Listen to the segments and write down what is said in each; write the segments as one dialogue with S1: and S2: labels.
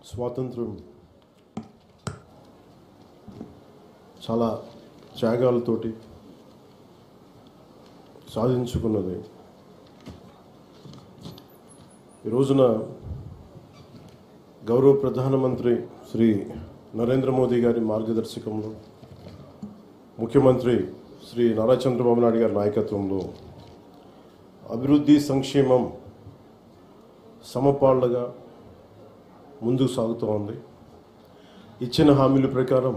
S1: స్వాతంత్రం చాలా త్యాగాలతోటి సాధించుకున్నది. ఈ రోజున గౌరవ ప్రధానమంత్రి శ్రీ నరేంద్ర మోదీ గారి మార్గదర్శకంలో, ముఖ్యమంత్రి శ్రీ నారా చంద్రబాబు నాయుడు గారి నాయకత్వంలో అభివృద్ధి సంక్షేమం సమపాళ్లుగా ముందుకు సాగుతూ ఉంది. ఇచ్చిన హామీల ప్రకారం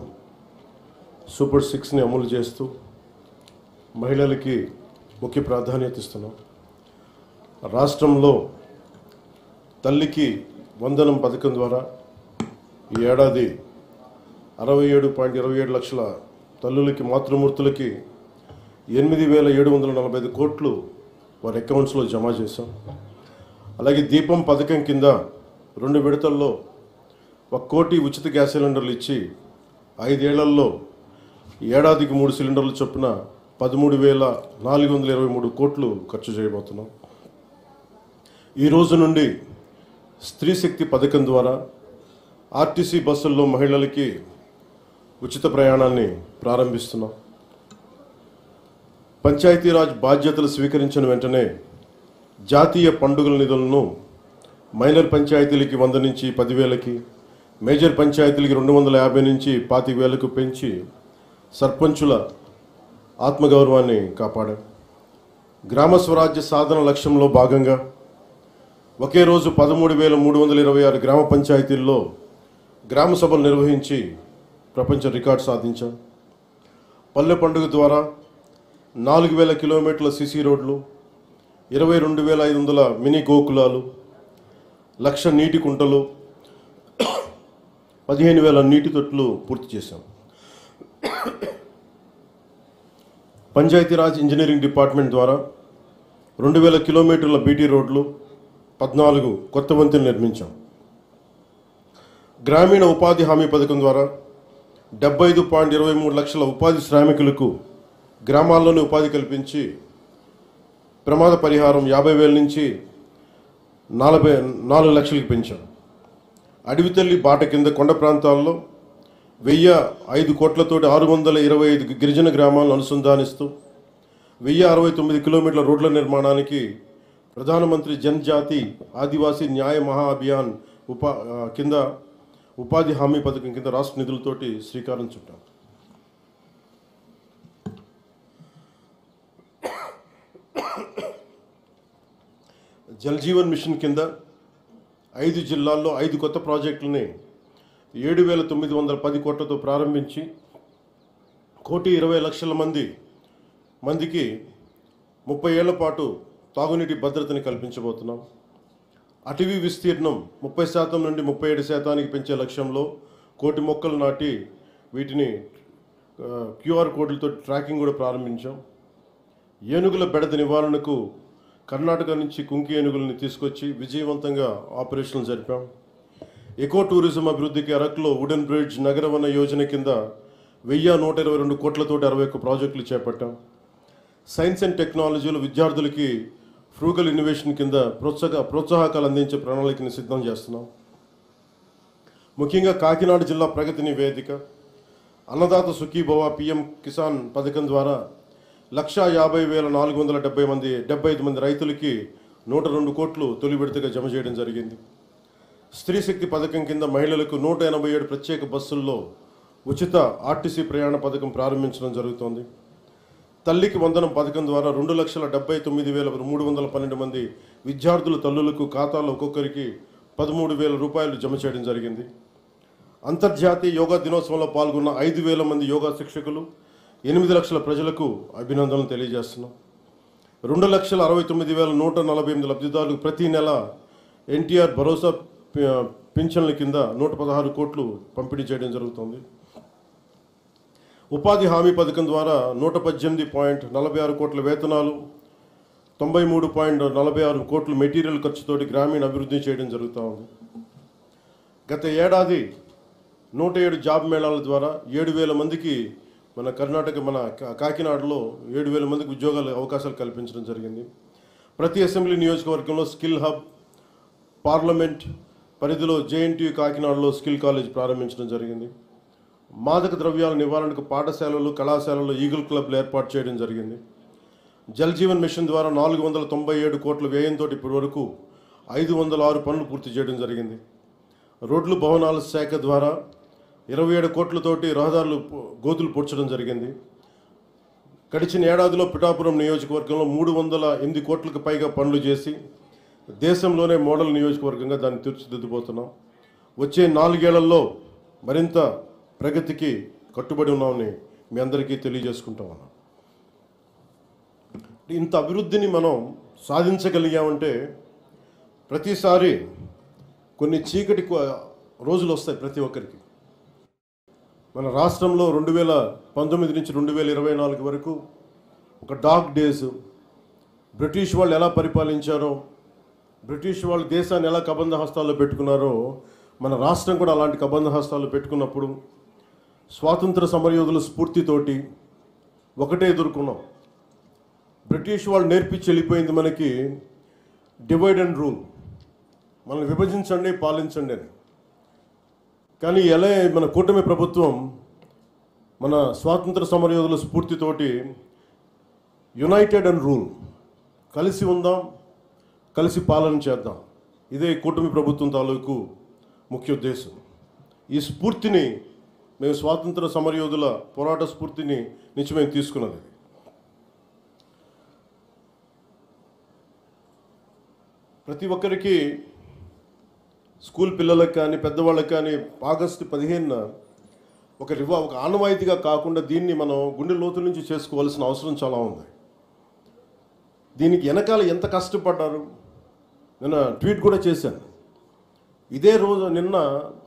S1: సూపర్ 6ని అమలు చేస్తూ మహిళలకి ముఖ్య ప్రాధాన్యత ఇస్తున్నాం. రాష్ట్రంలో తల్లికి వందనం పథకం ద్వారా ఈ ఏడాది 67.27 లక్షల తల్లులకి, మాతృమూర్తులకి 8,745 కోట్లు వారి అకౌంట్స్లో జమ చేశాం. అలాగే దీపం పథకం కింద 2 విడతల్లో 1 కోటి ఉచిత గ్యాస్ సిలిండర్లు ఇచ్చి 5 ఏళ్లలో ఏడాదికి 3 సిలిండర్ల చొప్పున 13,423 కోట్లు ఖర్చు చేయబోతున్నాం. ఈ రోజు నుండి స్త్రీ శక్తి పథకం ద్వారా ఆర్టీసీ బస్సుల్లో మహిళలకి ఉచిత ప్రయాణాన్ని ప్రారంభిస్తున్నాం. పంచాయతీరాజ్ బాధ్యతలు స్వీకరించిన వెంటనే జాతీయ పండుగల నిధులను మైనర్ పంచాయతీలకి 100 నుంచి 10,000కి, మేజర్ పంచాయతీలకి 250 నుంచి 25,000కు పెంచి సర్పంచుల ఆత్మగౌరవాన్ని కాపాడాం. గ్రామ స్వరాజ్య సాధన లక్ష్యంలో భాగంగా ఒకే రోజు 13,326 గ్రామ పంచాయతీల్లో గ్రామ సభలు నిర్వహించి ప్రపంచ రికార్డు సాధించాం. పల్లె పండుగ ద్వారా 4,000 కిలోమీటర్ల సిసి రోడ్లు, 22,500 మినీ గోకులాలు, 1,00,000 నీటి కుంటలు, 15,000 నీటి తొట్లు పూర్తి చేశాం. పంచాయతీరాజ్ ఇంజనీరింగ్ డిపార్ట్మెంట్ ద్వారా 2,000 కిలోమీటర్ల బీటీ రోడ్లు, 14 కొత్త వంతెనలు నిర్మించాం. గ్రామీణ ఉపాధి హామీ పథకం ద్వారా 75.23 లక్షల ఉపాధి శ్రామికులకు గ్రామాల్లోనే ఉపాధి కల్పించి ప్రమాద పరిహారం 50,000 నుంచి 4 లక్షలకు పెంచాం. అడవి తల్లి బాట కింద కొండ ప్రాంతాల్లో 1,005 కోట్లతోటి 625 గిరిజన గ్రామాలను అనుసంధానిస్తూ 1,069 కిలోమీటర్ల రోడ్ల నిర్మాణానికి ప్రధానమంత్రి జనజాతి ఆదివాసీ న్యాయ మహా అభియాన్ కింద ఉపాధి హామీ పథకం కింద రాష్ట్ర నిధులతోటి శ్రీకారం చుట్టాం. జల్ జీవన్ మిషన్ కింద 5 జిల్లాల్లో 5 కొత్త ప్రాజెక్టులని 7,910 కోట్లతో ప్రారంభించి 1,20,00,000 మందికి 30 ఏళ్ల పాటు తాగునీటి భద్రతని కల్పించబోతున్నాం. అటవీ విస్తీర్ణం 30% నుండి 37% పెంచే లక్ష్యంలో 1,00,00,000 మొక్కలు నాటి వీటిని QR కోడ్లతో ట్రాకింగ్ కూడా ప్రారంభించాం. ఏనుగుల బెడద నివారణకు కర్ణాటక నుంచి కుంకి ఏనుగులని తీసుకొచ్చి విజయవంతంగా ఆపరేషన్లు జరిపాం. ఎకో టూరిజం అభివృద్ధికి అరకులో వుడెన్ బ్రిడ్జ్ నగరవన యోజన కింద 1,122 కోట్లతోటి 61 ప్రాజెక్టులు చేపట్టాం. సైన్స్ అండ్ టెక్నాలజీలో విద్యార్థులకి ఫ్రూగల్ ఇన్నోవేషన్ కింద ప్రోత్సాహకాలు అందించే ప్రణాళికని సిద్ధం చేస్తున్నాం. ముఖ్యంగా కాకినాడ జిల్లా ప్రగతి నివేదిక, అన్నదాత సుఖీభవ, PM కిసాన్ పథకం ద్వారా 1,50,475 మంది రైతులకి 102 కోట్లు తొలి విడతగా జమ చేయడం జరిగింది. స్త్రీ శక్తి పథకం కింద మహిళలకు 187 ప్రత్యేక బస్సుల్లో ఉచిత ఆర్టీసీ ప్రయాణ పథకం ప్రారంభించడం జరుగుతోంది. తల్లికి వందనం పథకం ద్వారా 2,79,312 మంది విద్యార్థుల తల్లులకు ఖాతాలో ఒక్కొక్కరికి 13,000 రూపాయలు జమ చేయడం జరిగింది. అంతర్జాతీయ యోగా దినోత్సవంలో పాల్గొన్న 5,000 మంది యోగా శిక్షకులు, 8 లక్షల ప్రజలకు అభినందనలు తెలియజేస్తున్నాం. 2,69,148 లబ్ధిదారులకు ప్రతి నెల NTR భరోసా పింఛన్ల కింద 116 కోట్లు పంపిణీ చేయడం జరుగుతుంది. ఉపాధి హామీ పథకం ద్వారా 118.46 కోట్ల వేతనాలు, 93.46 కోట్ల మెటీరియల్ ఖర్చుతోటి గ్రామీణ అభివృద్ధి చేయడం జరుగుతూ ఉంది. గత ఏడాది 107 జాబ్ మేళాల ద్వారా 7,000 మందికి మన కాకినాడలో 7,000 మందికి ఉద్యోగాల అవకాశాలు కల్పించడం జరిగింది. ప్రతి అసెంబ్లీ నియోజకవర్గంలో స్కిల్ హబ్, పార్లమెంట్ పరిధిలో జేఎన్టీయూ కాకినాడలో స్కిల్ కాలేజ్ ప్రారంభించడం జరిగింది. మాదక ద్రవ్యాల నివారణకు పాఠశాలలు, కళాశాలలు ఈగల్ క్లబ్లు ఏర్పాటు చేయడం జరిగింది. జల్ జీవన్ మిషన్ ద్వారా 497 కోట్ల వ్యయంతో ఇప్పటి వరకు 506 పనులు పూర్తి చేయడం జరిగింది. రోడ్లు భవనాల శాఖ ద్వారా 27 కోట్లతోటి రహదారులు గోతులు పూడ్చడం జరిగింది. గడిచిన ఏడాదిలో పిఠాపురం నియోజకవర్గంలో 308 కోట్లకు పైగా పనులు చేసి దేశంలోనే మోడల్ నియోజకవర్గంగా దాన్ని తీర్చిదిద్దుపోతున్నాం. వచ్చే 4 ఏళ్లలో మరింత ప్రగతికి కట్టుబడి ఉన్నామని మీ అందరికీ తెలియజేసుకుంటా ఉన్నాం. ఇంత అభివృద్ధిని మనం సాధించగలిగామంటే ప్రతిసారి కొన్ని చీకటి రోజులు వస్తాయి ప్రతి ఒక్కరికి. మన రాష్ట్రంలో 2019 నుంచి 2024 వరకు ఒక డార్క్ డేస్. బ్రిటిష్ వాళ్ళు ఎలా పరిపాలించారో, బ్రిటిష్ వాళ్ళు దేశాన్ని ఎలా కబంధ హస్తాల్లో పెట్టుకున్నారో మన రాష్ట్రం కూడా అలాంటి కబంధ హస్తాల్లో పెట్టుకున్నప్పుడు స్వాతంత్ర సమరయోధుల స్ఫూర్తితోటి ఒకటే ఎదుర్కొన్నాం. బ్రిటిష్ వాళ్ళు నేర్పించి వెళ్ళిపోయింది మనకి డివైడ్ అండ్ రూల్, మనల్ని విభజించండి పాలించండి అని. కానీ ఎలా మన కూటమి ప్రభుత్వం మన స్వాతంత్ర సమరయోధుల స్ఫూర్తితోటి యునైటెడ్ అండ్ రూల్, కలిసి ఉందాం, కలిసి పాలన చేద్దాం, ఇదే కూటమి ప్రభుత్వం తాలూకు ముఖ్య ఉద్దేశం. ఈ స్ఫూర్తిని మేము స్వాతంత్ర సమరయోధుల పోరాట స్ఫూర్తిని నుంచి మేము తీసుకున్నది. ప్రతి ఒక్కరికి, స్కూల్ పిల్లలకు కానీ పెద్దవాళ్ళకి కానీ ఆగస్టు 15న ఒక ఆనవాయితీగా కాకుండా దీన్ని మనం గుండె లోతు నుంచి చేసుకోవాల్సిన అవసరం చాలా ఉంది. దీనికి వెనకాల ఎంత కష్టపడ్డారు నేను ట్వీట్ కూడా చేశాను. ఇదే రోజు నిన్న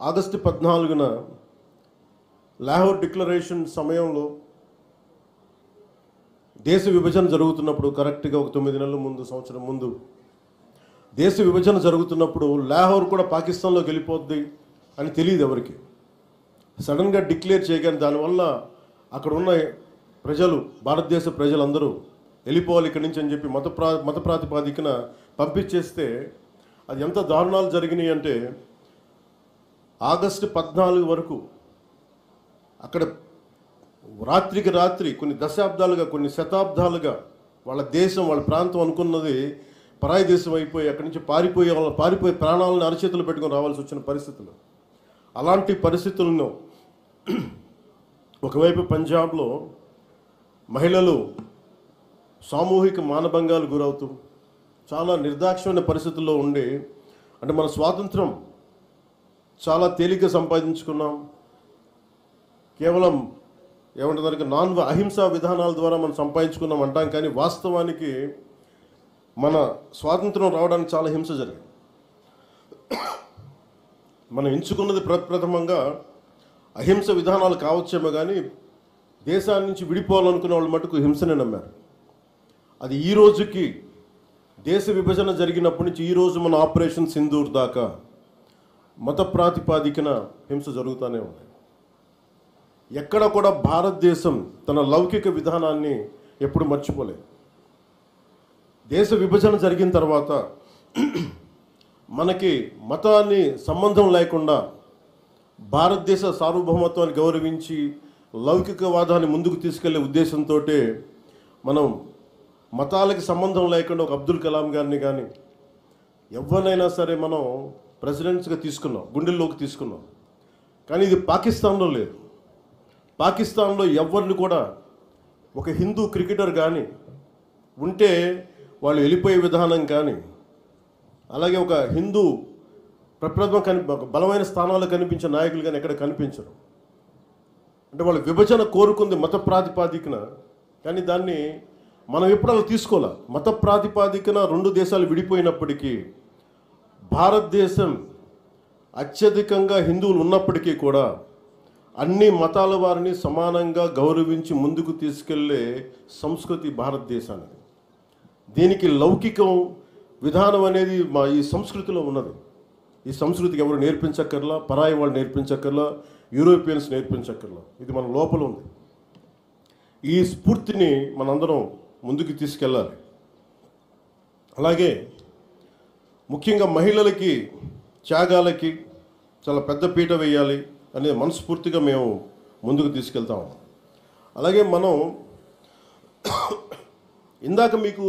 S1: ఆగస్టు 14న లాహోర్ డిక్లరేషన్ సమయంలో దేశ విభజన జరుగుతున్నప్పుడు, కరెక్ట్గా ఒక 9 నెలల ముందు, సంవత్సరం ముందు దేశ విభజన జరుగుతున్నప్పుడు లాహోర్ కూడా పాకిస్తాన్లోకి వెళ్ళిపోద్ది అని తెలియదు ఎవరికి. సడన్గా డిక్లేర్ చేయగానే దానివల్ల అక్కడ ఉన్న ప్రజలు, భారతదేశ ప్రజలందరూ వెళ్ళిపోవాలి ఇక్కడి నుంచి అని చెప్పి మత ప్రాతిపాదికన పంపించేస్తే అది ఎంత దారుణాలు జరిగినాయి అంటే ఆగస్టు 14 వరకు అక్కడ రాత్రికి రాత్రి కొన్ని దశాబ్దాలుగా, కొన్ని శతాబ్దాలుగా వాళ్ళ దేశం, వాళ్ళ ప్రాంతం అనుకున్నది పరాయి దేశం అయిపోయి అక్కడి నుంచి పారిపోయి ప్రాణాలను అరచేతులు పెట్టుకొని రావాల్సి వచ్చిన పరిస్థితులు. అలాంటి పరిస్థితులను ఒకవైపు పంజాబ్లో మహిళలు సామూహిక మానభంగాలు గురవుతూ చాలా నిర్దాక్షిణ్యమైన పరిస్థితుల్లో ఉండి, అంటే మన స్వాతంత్రం చాలా తేలిగ్గా సంపాదించుకున్నాం, కేవలం ఏమంటారు అహింసా విధానాల ద్వారా మనం సంపాదించుకున్నాం అంటాం. కానీ వాస్తవానికి మన స్వాతంత్రం రావడానికి చాలా హింస జరిగింది. మనం ఎంచుకున్నది ప్రప్రథమంగా అహింస విధానాలు కావచ్చేమో కానీ దేశాన్ని నుంచి విడిపోవాలనుకునే వాళ్ళు మటుకు హింసనే నమ్మారు. అది ఈ రోజుకి, దేశ విభజన జరిగినప్పటి నుంచి ఈ రోజు మన ఆపరేషన్ సింధూర్ దాకా మత ప్రాతిపాదికన హింస జరుగుతూనే ఉంది. ఎక్కడ కూడా భారతదేశం తన లౌకిక విధానాన్ని ఎప్పుడు మర్చిపోలేదు. దేశ విభజన జరిగిన తర్వాత మనకి మతాన్ని సంబంధం లేకుండా భారతదేశ సార్వభౌమత్వాన్ని గౌరవించి లౌకికవాదాన్ని ముందుకు తీసుకెళ్లే ఉద్దేశంతో మనం మతాలకి సంబంధం లేకుండా ఒక అబ్దుల్ కలాం గారిని కానీ ఎవరినైనా సరే మనం ప్రెసిడెంట్స్గా తీసుకున్నాం, గుండెల్లోకి తీసుకున్నాం. కానీ ఇది పాకిస్తాన్లో లేదు. పాకిస్తాన్లో ఎవరిని కూడా ఒక హిందూ క్రికెటర్ కానీ ఉంటే వాళ్ళు వెళ్ళిపోయే విధానం కానీ, అలాగే ఒక హిందూ ఒక బలమైన స్థానాల్లో కనిపించే నాయకులు కానీ ఎక్కడ కనిపించరు. అంటే వాళ్ళు విభజన కోరుకుంది మత ప్రాతిపాదికన, కానీ దాన్ని మనం ఎప్పుడు అలా తీసుకోవాలి. మత ప్రాతిపాదికన 2 దేశాలు విడిపోయినప్పటికీ భారతదేశం అత్యధికంగా హిందువులు ఉన్నప్పటికీ కూడా అన్ని మతాల వారిని సమానంగా గౌరవించి ముందుకు తీసుకెళ్లే సంస్కృతి భారతదేశానికి. దీనికి లౌకికం విధానం అనేది ఈ సంస్కృతిలో ఉన్నది. ఈ సంస్కృతికి ఎవరు నేర్పించక్కర్లా, పరాయి వాళ్ళు నేర్పించక్కర్లా, యూరోపియన్స్ నేర్పించక్కర్లా, ఇది మన లోపల ఉంది. ఈ స్ఫూర్తిని మనందరం ముందుకు తీసుకెళ్ళాలి. అలాగే ముఖ్యంగా మహిళలకి త్యాగాలకి చాలా పెద్ద పీట వేయాలి అనే మనస్ఫూర్తిగా మేము ముందుకు తీసుకెళ్తాం. అలాగే మనం ఇందాక మీకు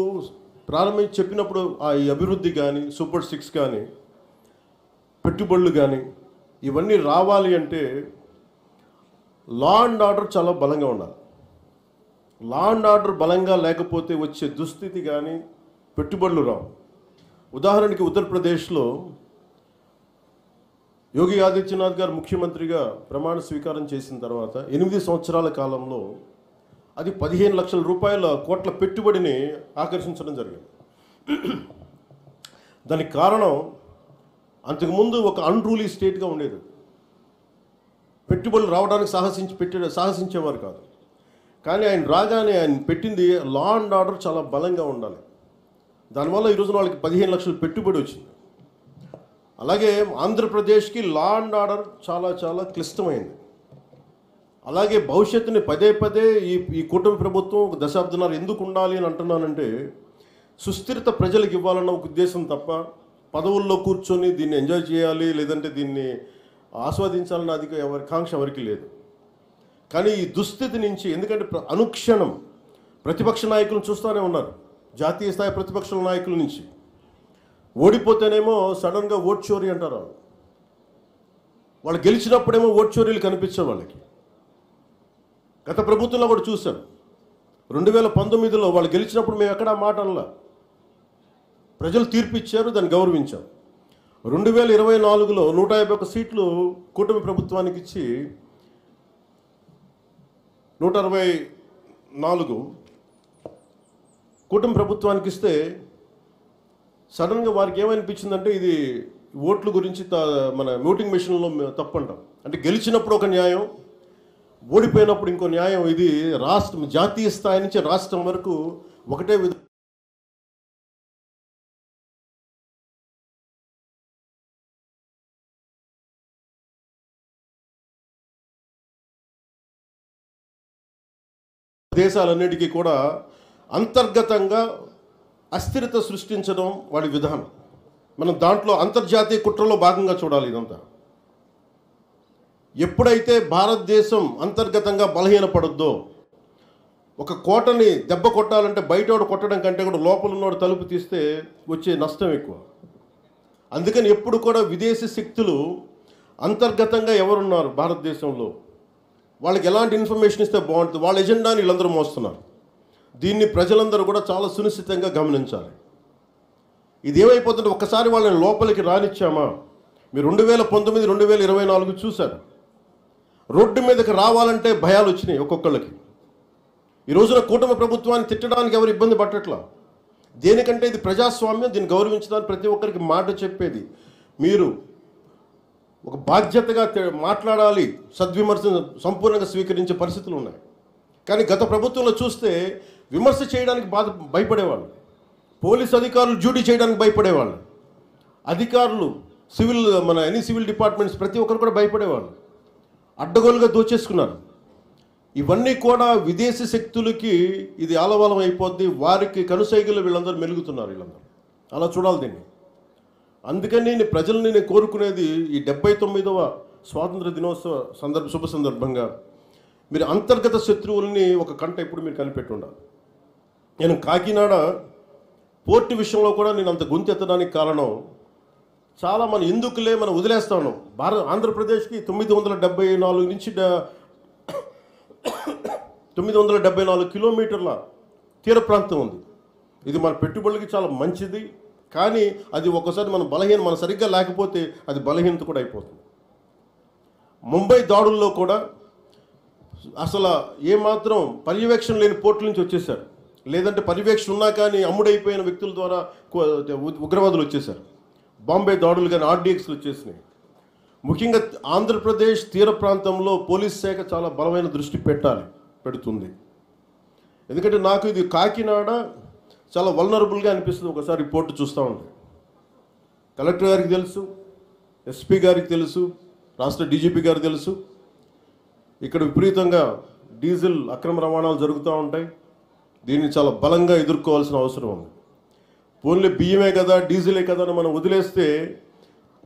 S1: ప్రారంభించి చెప్పినప్పుడు ఈ అభివృద్ధి కానీ, సూపర్ 6 కానీ, పెట్టుబడులు కానీ ఇవన్నీ రావాలి అంటే లా అండ్ ఆర్డర్ చాలా బలంగా ఉండాలి. లా అండ్ ఆర్డర్ బలంగా లేకపోతే వచ్చే దుస్థితి కానీ పెట్టుబడులు రావు. ఉదాహరణకి ఉత్తరప్రదేశ్లో యోగి ఆదిత్యనాథ్ గారు ముఖ్యమంత్రిగా ప్రమాణ స్వీకారం చేసిన తర్వాత 8 సంవత్సరాల కాలంలో అది 15 లక్షల రూపాయల కోట్ల పెట్టుబడిని ఆకర్షించడం జరిగింది. దానికి కారణం అంతకుముందు ఒక అన్రూలీ స్టేట్గా ఉండేది. పెట్టుబడులు రావడానికి సాహసించేవారు కాదు. కానీ ఆయన రాగానే ఆయన పెట్టింది లా అండ్ ఆర్డర్ చాలా బలంగా ఉండాలి. దానివల్ల ఈరోజు వాళ్ళకి 15 లక్షల పెట్టుబడి వచ్చింది. అలాగే ఆంధ్రప్రదేశ్కి లా అండ్ ఆర్డర్ చాలా చాలా క్లిష్టమైంది. అలాగే భవిష్యత్తుని పదే పదే ఈ కూటమి ప్రభుత్వం ఒక దశాబ్దన్నర ఎందుకు ఉండాలి అని అంటున్నానంటే సుస్థిరత ప్రజలకు ఇవ్వాలన్న ఒక ఉద్దేశం తప్ప పదవుల్లో కూర్చొని దీన్ని ఎంజాయ్ చేయాలి లేదంటే దీన్ని ఆస్వాదించాలన్న కాంక్ష ఎవరికి లేదు. కానీ ఈ దుస్థితి నుంచి, ఎందుకంటే అనుక్షణం ప్రతిపక్ష నాయకులను చూస్తూనే ఉన్నారు. జాతీయ స్థాయి ప్రతిపక్ష నాయకుల నుంచి ఓడిపోతేనేమో సడన్గా ఓట్ చోరీ అంటారు. వాళ్ళు గెలిచినప్పుడేమో ఓట్ చోరీలు కనిపించే వాళ్ళకి. గత ప్రభుత్వంలో కూడా చూశాను. 2019లో వాళ్ళు గెలిచినప్పుడు మేము ఎక్కడా మాట అనలా. ప్రజలు తీర్పు ఇచ్చారు, దాన్ని గౌరవించాం. 2024లో 151 సీట్లు కూటమి ప్రభుత్వానికి ఇచ్చి 164 కూటమి ప్రభుత్వానికి ఇస్తే సడన్గా వారికి ఏమనిపించిందంటే ఇది ఓట్ల గురించి మన ఓటింగ్ మెషిన్లో తప్పంటాం. అంటే గెలిచినప్పుడు ఒక న్యాయం, ఓడిపోయినప్పుడు ఇంకో న్యాయం. ఇది రాష్ట్రం, జాతీయ స్థాయి నుంచి రాష్ట్రం వరకు ఒకటే దేశాలన్నిటికీ కూడా అంతర్గతంగా అస్థిరత సృష్టించడం వాడి విధానం. మనం దాంట్లో అంతర్జాతీయ కుట్రలో భాగంగా చూడాలి ఇదంతా. ఎప్పుడైతే భారతదేశం అంతర్గతంగా బలహీనపడుద్దో, ఒక కోటని దెబ్బ కొట్టాలంటే బయటోడు కొట్టడం కంటే కూడా లోపల ఉన్నోడు తలుపు తీస్తే వచ్చే నష్టం ఎక్కువ. అందుకని ఎప్పుడు కూడా విదేశీ శక్తులు అంతర్గతంగా ఎవరున్నారు భారతదేశంలో, వాళ్ళకి ఎలాంటి ఇన్ఫర్మేషన్ ఇస్తే బాగుంటుంది, వాళ్ళ ఎజెండాని వీళ్ళందరూ మోస్తున్నారు. దీన్ని ప్రజలందరూ కూడా చాలా సునిశ్చితంగా గమనించాలి. ఇది ఏమైపోతుంటే ఒక్కసారి వాళ్ళని లోపలికి రానిచ్చామా, మీరు 2019, 2024 చూశారు. రోడ్డు మీదకి రావాలంటే భయాలు వచ్చినాయి ఒక్కొక్కళ్ళకి. ఈ రోజున కూటమి ప్రభుత్వాన్ని తిట్టడానికి ఎవరు ఇబ్బంది పట్టట్లా. దేనికంటే ఇది ప్రజాస్వామ్యం, దీన్ని గౌరవించడానికి ప్రతి ఒక్కరికి మాట చెప్పేది. మీరు ఒక బాధ్యతగా మాట్లాడాలి, సద్విమర్శను సంపూర్ణంగా స్వీకరించే పరిస్థితులు ఉన్నాయి. కానీ గత ప్రభుత్వంలో చూస్తే విమర్శ చేయడానికి భయపడేవాళ్ళు. పోలీస్ అధికారులు డ్యూటీ చేయడానికి భయపడేవాళ్ళు. అధికారులు సివిల్ డిపార్ట్మెంట్స్ ప్రతి ఒక్కరు కూడా భయపడేవాళ్ళు. అడ్డగోలుగా దోచేసుకున్నారు. ఇవన్నీ కూడా విదేశీ శక్తులకి ఇది ఆలవాలం అయిపోద్ది. వారికి కనుసైగలు వీళ్ళందరూ మెలుగుతున్నారు. వీళ్ళందరూ అలా చూడాలి దీన్ని. అందుకని ప్రజల్ని నేను కోరుకునేది ఈ 79వ స్వాతంత్ర దినోత్సవ శుభ సందర్భంగా మీరు అంతర్గత శత్రువుల్ని ఒక కంట ఎప్పుడు మీరు కనిపెట్టి ఉండాలి. నేను కాకినాడ పోర్టు విషయంలో కూడా నేను అంత గొంతెత్తడానికి కారణం చాలా ఎందుకులే మనం వదిలేస్తా ఉన్నాం. ఆంధ్రప్రదేశ్కి 974 నుంచి 974 కిలోమీటర్ల తీర ప్రాంతం ఉంది. ఇది మన పెట్టుబడులకి చాలా మంచిది. కానీ అది ఒక్కోసారి మన సరిగ్గా లేకపోతే అది బలహీనత కూడా అయిపోతుంది. ముంబై దాడుల్లో కూడా అసలు ఏమాత్రం పర్యవేక్షణ లేని పోర్టుల నుంచి వచ్చేసారు. లేదంటే పర్యవేక్షణ ఉన్నా కానీ అమ్ముడైపోయిన వ్యక్తుల ద్వారా ఉగ్రవాదులు వచ్చేసారు. బాంబే దాడులు కానీ ఆర్డీఎక్స్లు వచ్చేసినాయి. ముఖ్యంగా ఆంధ్రప్రదేశ్ తీర ప్రాంతంలో పోలీస్ శాఖ చాలా బలమైన దృష్టి పెడుతుంది. ఎందుకంటే నాకు ఇది కాకినాడ చాలా వల్నరబుల్గా అనిపిస్తుంది ఒకసారి రిపోర్ట్ చూస్తూ ఉంటే. కలెక్టర్ గారికి తెలుసు, ఎస్పీ గారికి తెలుసు, రాష్ట్ర డీజీపీ గారికి తెలుసు. ఇక్కడ విపరీతంగా డీజిల్ అక్రమ రవాణాలు జరుగుతూ ఉంటాయి. దీన్ని చాలా బలంగా ఎదుర్కోవాల్సిన అవసరం ఉంది. పోన్లే బియ్యమే కదా, డీజిలే కదా అని మనం వదిలేస్తే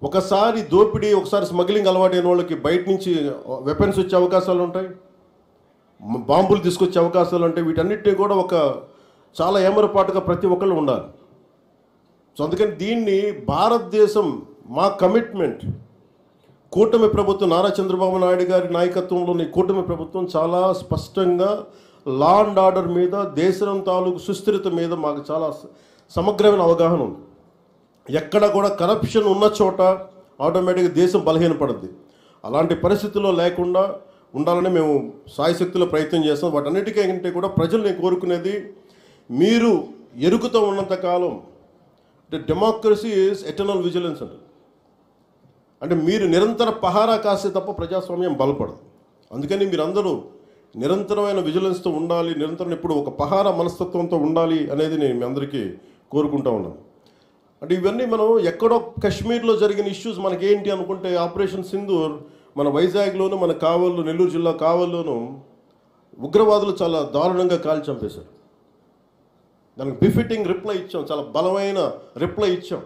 S1: ఒకసారి దోపిడీ, ఒకసారి స్మగ్లింగ్ అలవాటైన వాళ్ళకి బయట నుంచి వెపన్స్ వచ్చే అవకాశాలు ఉంటాయి, బాంబులు తీసుకొచ్చే అవకాశాలు ఉంటాయి. వీటన్నిటిని కూడా ఒక చాలా ఏమరపాటుగా ప్రతి ఒక్కళ్ళు ఉండాలి. సో అందుకని దీన్ని భారతదేశం, మా కమిట్మెంట్, కూటమి ప్రభుత్వం, నారా చంద్రబాబు నాయుడు గారి నాయకత్వంలోని కూటమి ప్రభుత్వం చాలా స్పష్టంగా లా అండ్ ఆర్డర్ మీద, దేశం తాలూకు సుస్థిరత మీద మాకు చాలా సమగ్రమైన అవగాహన ఉంది. ఎక్కడ కూడా కరప్షన్ ఉన్న చోట ఆటోమేటిక్గా దేశం బలహీనపడుద్ది. అలాంటి పరిస్థితుల్లో లేకుండా ఉండాలని మేము సాయశక్తిలో ప్రయత్నం చేస్తాం. వాటన్నిటికంటే కూడా ప్రజలు నేను కోరుకునేది, మీరు ఎరుకుతూ ఉన్నంతకాలం అంటే డెమోక్రసీ ఈజ్ ఎటర్నల్ విజిలెన్స్ అంటే మీరు నిరంతర పహారా కాస్తే తప్ప ప్రజాస్వామ్యం బలపడదు. అందుకని మీరందరూ నిరంతరమైన విజిలెన్స్తో ఉండాలి, నిరంతరం ఇప్పుడు ఒక పహారా మనస్తత్వంతో ఉండాలి అనేది నేను మీ అందరికీ కోరుకుంటా ఉన్నాను. అంటే ఇవన్నీ మనం ఎక్కడో కాశ్మీర్లో జరిగిన ఇష్యూస్ మనకేంటి అనుకుంటే, ఆపరేషన్ సింధూర్ మన వైజాగ్లోను, మన కావల్లో, నెల్లూరు జిల్లా కావల్లోనూ ఉగ్రవాదులు చాలా దారుణంగా కాల్చి చంపేశారు. దానికి బిఫిటింగ్ రిప్లై ఇచ్చాం, చాలా బలమైన రిప్లై ఇచ్చాం.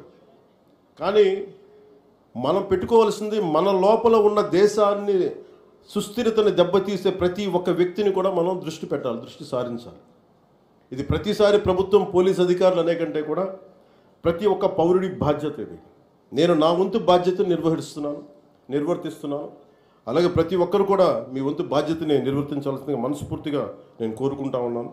S1: కానీ మనం పెట్టుకోవాల్సింది, మన లోపల ఉన్న దేశాన్ని సుస్థిరతని దెబ్బతీసే ప్రతి ఒక్క వ్యక్తిని కూడా మనం దృష్టి పెట్టాలి, దృష్టి సారించాలి. ఇది ప్రతిసారి ప్రభుత్వం, పోలీస్ అధికారులు అనే కంటే కూడా ప్రతి ఒక్క పౌరుడి బాధ్యత ఇది. నేను నా వంతు బాధ్యతను నిర్వర్తిస్తున్నాను. అలాగే ప్రతి ఒక్కరు కూడా మీ వంతు బాధ్యతని నిర్వర్తించాల్సిందిగా మనస్ఫూర్తిగా నేను కోరుకుంటా ఉన్నాను.